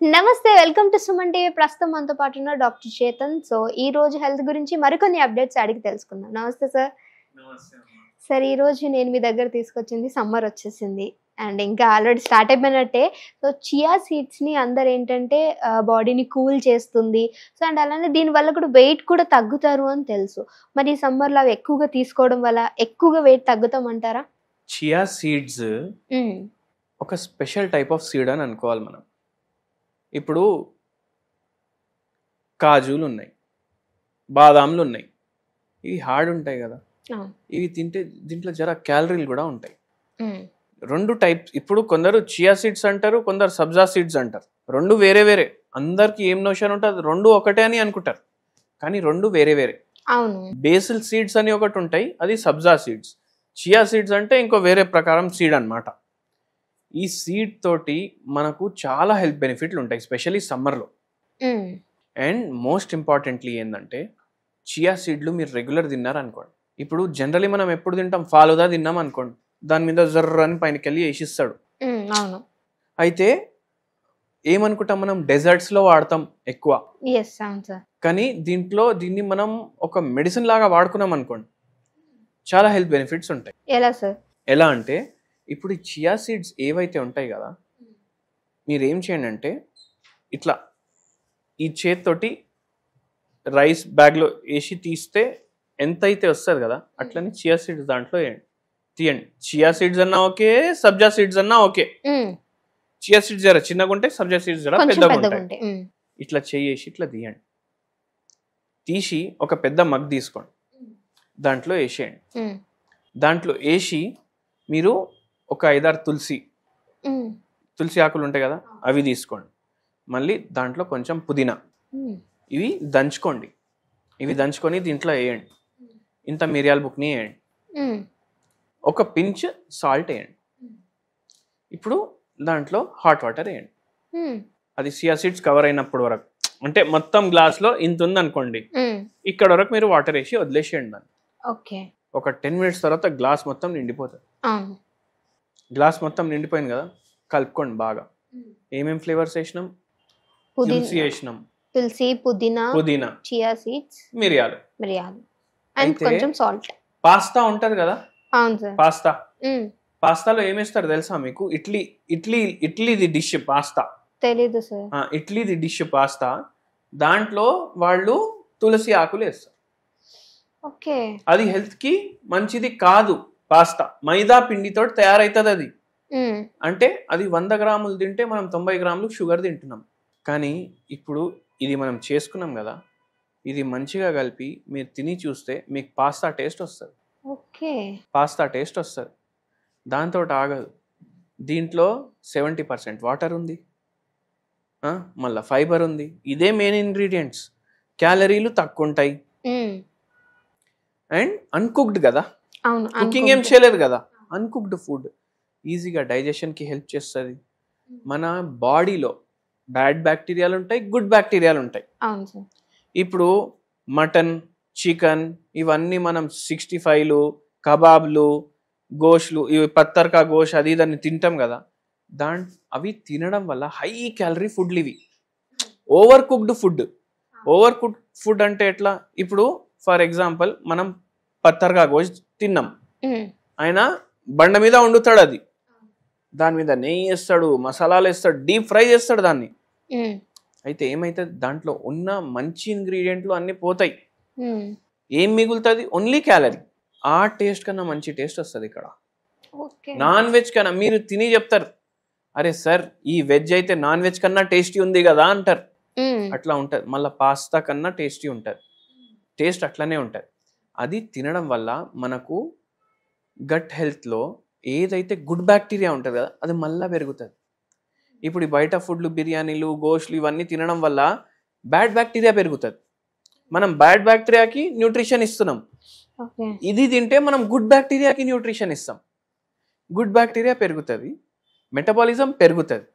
నమస్తే, welcome to Suman TV. ప్రస్తుతం మనతో పాటు ఉన్న డాక్టర్ చేతన్. సో ఈ రోజు హెల్త్ గురించి మరికొన్ని అప్డేట్స్ అడిగి తెలుసుకుందాం. నమస్తే సార్. నమస్తే అమ్మా. సార్, ఈ రోజు నేను మీ దగ్గర తీసుకొచ్చింది, సమ్మర్ వచ్చేసింది అండ్ ఇంకా ఆల్రెడీ స్టార్ట్ అయిపోయినట్టే. సో చియా సీడ్స్ని అందరు ఏంటంటే బాడీని కూల్ చేస్తుంది. సో అండ్ అలానే దీనివల్ల కూడా వెయిట్ కూడా తగ్గుతారు అని తెలుసు. మరి ఈ సమ్మర్లో అవి ఎక్కువగా తీసుకోవడం వల్ల ఎక్కువగా వెయిట్ తగ్గుతామంటారా? చియా సీడ్స్ ఒక స్పెషల్ టైప్ ఆఫ్ సీడ్ అని అనుకోవాలి మనం. ఇప్పుడు కాజులు ఉన్నాయి, బాదాంలు ఉన్నాయి, ఇవి హార్డ్ ఉంటాయి కదా. ఇవి తింటే దీంట్లో జర క్యాలరీలు కూడా ఉంటాయి. రెండు టైప్స్. ఇప్పుడు కొందరు చియా సీడ్స్ అంటారు, కొందరు సబ్జా సీడ్స్ అంటారు. రెండు వేరే వేరే. అందరికి ఏం నోషన్ ఉంటుంది, రెండు ఒకటే అని అనుకుంటారు, కానీ రెండు వేరే వేరే. అవును. బేసిల్ సీడ్స్ అని ఒకటి ఉంటాయి, అది సబ్జా సీడ్స్. చియా సీడ్స్ అంటే ఇంకో వేరే ప్రకారం సీడ్ అన్నమాట. ఈ సీడ్ తోటి మనకు చాలా హెల్త్ బెనిఫిట్లు ఉంటాయి, ఎస్పెషల్లీ సమ్మర్లో. అండ్ మోస్ట్ ఇంపార్టెంట్లీ ఏంటంటే, చియా సీడ్లు మీరు రెగ్యులర్ తిన్నారు అనుకోండి. ఇప్పుడు జనరలీ మనం ఎప్పుడు తింటాం, ఫాలుదా తిన్నాం అనుకోండి, దాని మీద జర్ర అని పైనకి వెళ్ళి వేసిస్తాడు. అయితే ఏమనుకుంటాం, మనం డెజర్ట్స్లో వాడతాం ఎక్కువ. కానీ దీన్ని మనం ఒక మెడిసిన్ లాగా వాడుకున్నాం అనుకోండి, చాలా హెల్త్ బెనిఫిట్స్ ఉంటాయి. ఎలా అంటే, ఇప్పుడు ఈ చియా సీడ్స్ ఏవైతే ఉంటాయి కదా, మీరు ఏం చేయండి అంటే, ఇట్లా ఈ చేతితోటి రైస్ బ్యాగ్లో వేసి తీస్తే ఎంత అయితే వస్తుంది కదా, అట్లనే చియా సీడ్స్ దాంట్లో తీయండి. చియా సీడ్స్ అన్నా ఓకే, సబ్జా సీడ్స్ అన్నా ఓకే. చియా సీడ్స్ జర చిన్నగా ఉంటాయి, సబ్జా సీడ్స్ జర పెద్దగా ఉంటాయి. ఇట్లా చేసి ఇట్లా తీయండి. తీసి ఒక పెద్ద మగ్ తీసుకోండి, దాంట్లో వేసేయండి. దాంట్లో వేసి మీరు ఒక 5-6 తులసి ఆకులు ఉంటాయి కదా, అవి తీసుకోండి. మళ్ళీ దాంట్లో కొంచెం పుదీనా, ఇవి దంచుకోండి. ఇవి దంచుకొని దీంట్లో వేయండి. ఇంత మిరియాల బుక్ని వేయండి, ఒక పించ్ సాల్ట్ వేయండి. ఇప్పుడు దాంట్లో హాట్ వాటర్ వేయండి. అది చియా సీడ్స్ కవర్ అయినప్పుడు వరకు, అంటే మొత్తం గ్లాస్లో ఇంత ఉంది అనుకోండి, ఇక్కడ వరకు మీరు వాటర్ వేసి వదిలేసేయండి దాన్ని. ఒక 10 minutes తర్వాత గ్లాస్ మొత్తం నిండిపోతుంది. గ్లాస్ మొత్తం నిండిపోయింది కదా, కలుపుకోండి బాగా. ఏమేం ఫ్లేవర్స్ వేసినాం? తులసి వేసినాం, తులసి, పుదీనా, చియా సీడ్స్, మిరియాలు అండ్ కొంచెం సాల్ట్. పాస్తా ఉంటది కదా, అవును సార్. పాస్తాలో ఏమేస్తారు తెలుసా మీకు? ఇడ్లీది డిష్ పాస్తా. తెలీదు సార్. ఇడ్లీది డిష్ పాస్తా, దాంట్లో వాళ్ళు తులసి ఆకులు వేస్తారు. అది హెల్త్ కి మంచిది కాదు. పాస్తా మైదా పిండితో తయారైతుంది అది. అంటే అది 100 గ్రాములు తింటే మనం 90 గ్రాములు షుగర్ తింటున్నాం. కానీ ఇప్పుడు ఇది మనం చేసుకున్నాం కదా, ఇది మంచిగా కలిపి మీరు తిని చూస్తే మీకు పాస్తా టేస్ట్ వస్తుంది. దాంతో ఆగదు. దీంట్లో 70% వాటర్ ఉంది, మళ్ళీ ఫైబర్ ఉంది. ఇదే మెయిన్ ఇంగ్రీడియంట్స్. క్యాలరీలు తక్కువ ఉంటాయి అండ్ అన్కుక్డ్ కదా, కుకింగ్ ఏం చేయలేదు కదా. అన్కుక్డ్ ఫుడ్ ఈజీగా డైజెషన్కి హెల్ప్ చేస్తుంది. మన బాడీలో బ్యాడ్ బ్యాక్టీరియాలు ఉంటాయి, గుడ్ బ్యాక్టీరియాలు ఉంటాయి. ఇప్పుడు మటన్, చికెన్ ఇవన్నీ మనం 65లు, కబాబ్లు, గోష్లు, ఇవి పత్తర్కా గోష్ అది దాన్ని తింటాం కదా. అవి తినడం వల్ల హై క్యాలరీ ఫుడ్లు ఇవి. ఓవర్ కుక్డ్ ఫుడ్ అంటే ఎట్లా? ఇప్పుడు ఫర్ ఎగ్జాంపుల్ మనం పత్తర్కా గోష్ తిన్నాం, ఆయన బండ మీద వండుతాడు, అది దాని మీద నెయ్యి వేస్తాడు, మసాలాలు వేస్తాడు, డీప్ ఫ్రై చేస్తాడు దాన్ని. అయితే ఏమైతుంది, దాంట్లో ఉన్న మంచి ఇంగ్రీడియంట్లు అన్ని పోతాయి. ఏం మిగులుతుంది? Only calorie. ఆ టేస్ట్ కన్నా మంచి టేస్ట్ వస్తుంది ఇక్కడ. నాన్ వెజ్ కన్నా మీరు తిని చెప్తారు, అరే సార్ ఈ వెజ్ అయితే నాన్ వెజ్ కన్నా టేస్టీ ఉంది కదా అంటారు. అట్లా ఉంటుంది. మళ్ళీ పాస్తా కన్నా టేస్టీ ఉంటుంది. టేస్ట్ అట్లనే ఉంటుంది. అది తినడం వల్ల మనకు గట్ హెల్త్లో ఏదైతే గుడ్ బ్యాక్టీరియా ఉంటుంది కదా, అది మళ్ళీ పెరుగుతుంది. ఇప్పుడు బయట ఫుడ్లు, బిర్యానీలు, గోష్లు ఇవన్నీ తినడం వల్ల బ్యాడ్ బ్యాక్టీరియా పెరుగుతుంది. మనం బ్యాడ్ బ్యాక్టీరియాకి న్యూట్రిషన్ ఇస్తున్నాం. ఇది తింటే మనం గుడ్ బ్యాక్టీరియాకి న్యూట్రిషన్ ఇస్తాం. గుడ్ బ్యాక్టీరియా పెరుగుతుంది, మెటబాలిజం పెరుగుతుంది,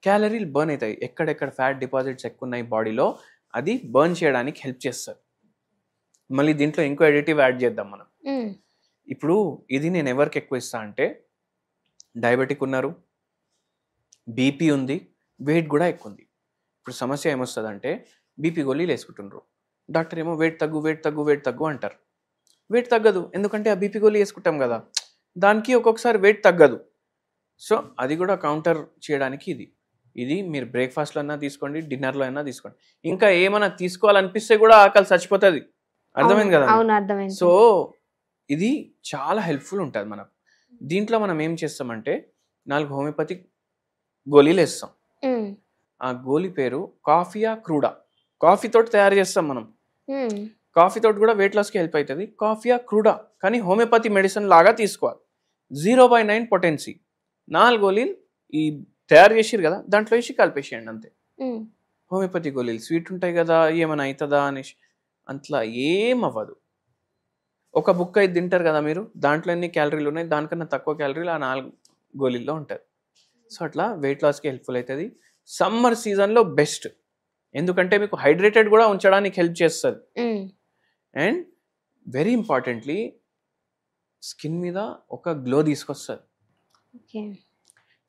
క్యాలరీలు బర్న్ అవుతాయి. ఎక్కడెక్కడ ఫ్యాట్ డిపాజిట్స్ ఎక్కువ ఉన్నాయి బాడీలో, అది బర్న్ చేయడానికి హెల్ప్ చేస్తుంది. మళ్ళీ దీంట్లో ఇంకో ఎడిటివ్ యాడ్ చేద్దాం మనం. ఇప్పుడు ఇది నేను ఎవరికి ఎక్కువ ఇస్తా అంటే, డయాబెటిక్ ఉన్నారు, బీపీ ఉంది, వెయిట్ కూడా ఎక్కువ ఉంది. ఇప్పుడు సమస్య ఏమొస్తుందంటే బీపీ గోళీలు వేసుకుంటున్నారు, డాక్టర్ ఏమో వెయిట్ తగ్గు వెయిట్ తగ్గు వెయిట్ తగ్గు అంటారు. వెయిట్ తగ్గదు, ఎందుకంటే ఆ బీపీ గోళీ వేసుకుంటాం కదా, దానికి ఒక్కొక్కసారి వెయిట్ తగ్గదు. సో అది కూడా కౌంటర్ చేయడానికి ఇది మీరు బ్రేక్ఫాస్ట్లో అయినా తీసుకోండి, డిన్నర్లో అయినా తీసుకోండి. ఇంకా ఏమైనా తీసుకోవాలనిపిస్తే కూడా ఆకలి చచ్చిపోతుంది. అర్థమైంది కదా? అవును, అర్థమైంది. సో ఇది చాలా హెల్ప్ఫుల్ ఉంటుంది మనకు. దీంట్లో మనం ఏం చేస్తామంటే 4 హోమియోపతిక్ గోళీలు వేస్తాం. ఆ గోళీ పేరు కాఫియా క్రూడా. కాఫీ తోటి తయారు చేస్తాం మనం. కాఫీ తోటి కూడా వెయిట్ లాస్కి హెల్ప్ అవుతుంది. కాఫియా క్రూడా కానీ హోమియోపతి మెడిసిన్ లాగా తీసుకోవాలి. 0/9 పొటెన్సీ 4 గోళీలు ఈ తయారు చేసిరు కదా, దాంట్లో వేసి కలిపేసేయండి అంతే. హోమియోపతి గోళీలు స్వీట్ ఉంటాయి కదా, ఏమైనా అవుతుందా అనేసి అట్లా ఏం అవ్వదు. ఒక బుక్ అయితే తింటారు కదా మీరు, దాంట్లో ఎన్ని క్యాలరీలు ఉన్నాయి, దానికన్నా తక్కువ క్యాలరీలు ఆ 4 గోళీల్లో ఉంటుంది. సో అట్లా వెయిట్ లాస్కి హెల్ప్ఫుల్ అవుతుంది. సమ్మర్ సీజన్లో బెస్ట్, ఎందుకంటే మీకు హైడ్రేటెడ్ కూడా ఉంచడానికి హెల్ప్ చేస్తుంది. అండ్ వెరీ ఇంపార్టెంట్లీ స్కిన్ మీద ఒక గ్లో తీసుకొస్తుంది.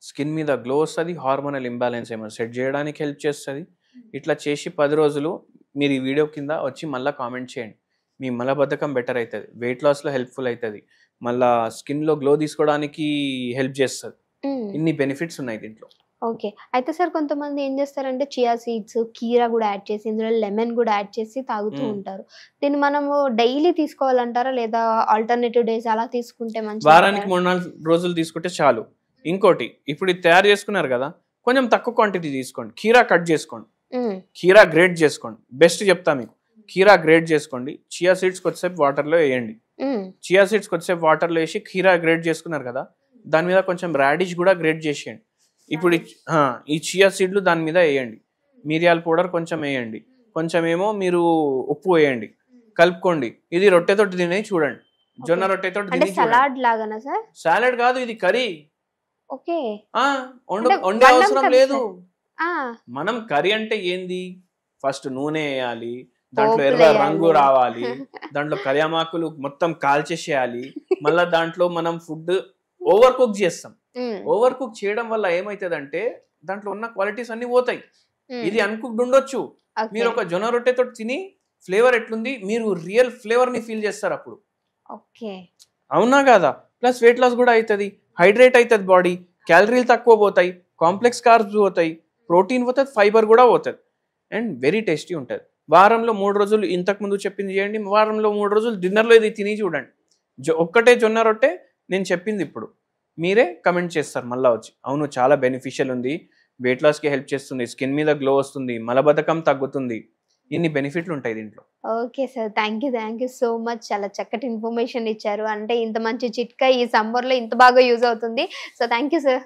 స్కిన్ మీద గ్లో వస్తుంది, హార్మోనల్ ఇంబ్యాలెన్స్ ఏమైనా సెట్ చేయడానికి హెల్ప్ చేస్తుంది. ఇట్లా చేసి 10 రోజులు మీరు ఈ వీడియో కింద వచ్చి మళ్ళీ కామెంట్ చేయండి. మీ మలబద్ధకం బెటర్ అవుతుంది, వెయిట్ లాస్లో హెల్ప్ఫుల్ అవుతుంది, మళ్ళీ స్కిన్లో గ్లో తీసుకోవడానికి హెల్ప్ చేస్తుంది. ఇన్ని బెనిఫిట్స్ ఉన్నాయి దీంట్లో. ఓకే, అయితే సార్ కొంతమంది ఏం చేస్తారంటే చియా సీడ్స్, కీరా కూడా యాడ్ చేసి, ఇందులో లెమన్ కూడా యాడ్ చేసి తాగుతూ ఉంటారు. దీన్ని మనము డైలీ తీసుకోవాలంటారా, లేదా ఆల్టర్నేటివ్ డేస్ అలా తీసుకుంటే మంచిది? వారానికి 3-4 రోజులు తీసుకుంటే చాలు. ఇంకోటి, ఇప్పుడు ఇది తయారు చేసుకున్నారు కదా, కొంచెం తక్కువ క్వాంటిటీ తీసుకోండి. కీరా కట్ చేసుకోండి, కీరా గ్రేట్ చేసుకోండి. బెస్ట్ చెప్తా మీకు, కీరా గ్రేట్ చేసుకోండి. చియా సీడ్స్ కొద్దిసేపు వాటర్లో వేయండి. చియా సీడ్స్ కొద్దిసేపు వాటర్లో వేసి కీరా గ్రేట్ చేసుకున్నారు కదా, దాని మీద కొంచెం రాడిష్ కూడా గ్రేట్ చేసేయండి. ఇప్పుడు ఈ చియా సీడ్లు దాని మీద వేయండి, మిరియాల పౌడర్ కొంచెం వేయండి, కొంచెం ఏమో మీరు ఉప్పు వేయండి, కలుపుకోండి. ఇది రొట్టెతోటి తినే చూడండి, జొన్న రొట్టెతోటి తిని సలాడ్ లాగానా సార్? సాలడ్ కాదు, ఇది కర్రీ. ఓకే, వండే అవసరం లేదు. మనం కర్రీ అంటే ఏంది, ఫస్ట్ నూనె వేయాలి, దాంట్లో ఎర్ర రంగు రావాలి, దాంట్లో కరియామాకులు మొత్తం కాల్చేసేయాలి, మళ్ళా దాంట్లో మనం ఫుడ్ ఓవర్ కుక్ చేస్తాం. ఓవర్ కుక్ చేయడం వల్ల ఏమైతుందంటే దాంట్లో ఉన్న క్వాలిటీస్ అన్ని పోతాయి. ఇది అన్కుక్డ్ ఉండొచ్చు, మీరు ఒక జొన్న రొట్టెతో తిని ఫ్లేవర్ ఎట్లుంది, మీరు రియల్ ఫ్లేవర్ ని ఫీల్ చేస్తారు అప్పుడు. అవునా కదా? ప్లస్ వెయిట్ లాస్ కూడా అవుతుంది, హైడ్రేట్ అవుతుంది బాడీ, క్యాలరీలు తక్కువ పోతాయి, కాంప్లెక్స్ కార్బ్స్ పోతాయి, ప్రోటీన్ పోతుంది, ఫైబర్ కూడా పోతుంది, అండ్ వెరీ టేస్టీ ఉంటుంది. వారంలో 3 రోజులు ఇంతకు ముందు చెప్పింది చేయండి, వారంలో 3 రోజులు డిన్నర్లో ఇది తిని చూడండి. ఒక్కటే జొన్న రొట్టె నేను చెప్పింది ఇప్పుడు మీరే కమెంట్ చేస్తారు మళ్ళీ వచ్చి, అవును చాలా బెనిఫిషియల్ ఉంది, వెయిట్ లాస్కి హెల్ప్ చేస్తుంది, స్కిన్ మీద గ్లో వస్తుంది, మలబద్ధకం తగ్గుతుంది, ఇన్ని బెనిఫిట్లు ఉంటాయి దీంట్లో. Okay sir, thank you so much. చాలా చక్కటి ఇన్ఫర్మేషన్ ఇచ్చారు. అంటే ఇంత మంచి చిట్కా ఈ సమ్మర్లో ఇంత బాగా యూజ్ అవుతుంది. So thank you sir.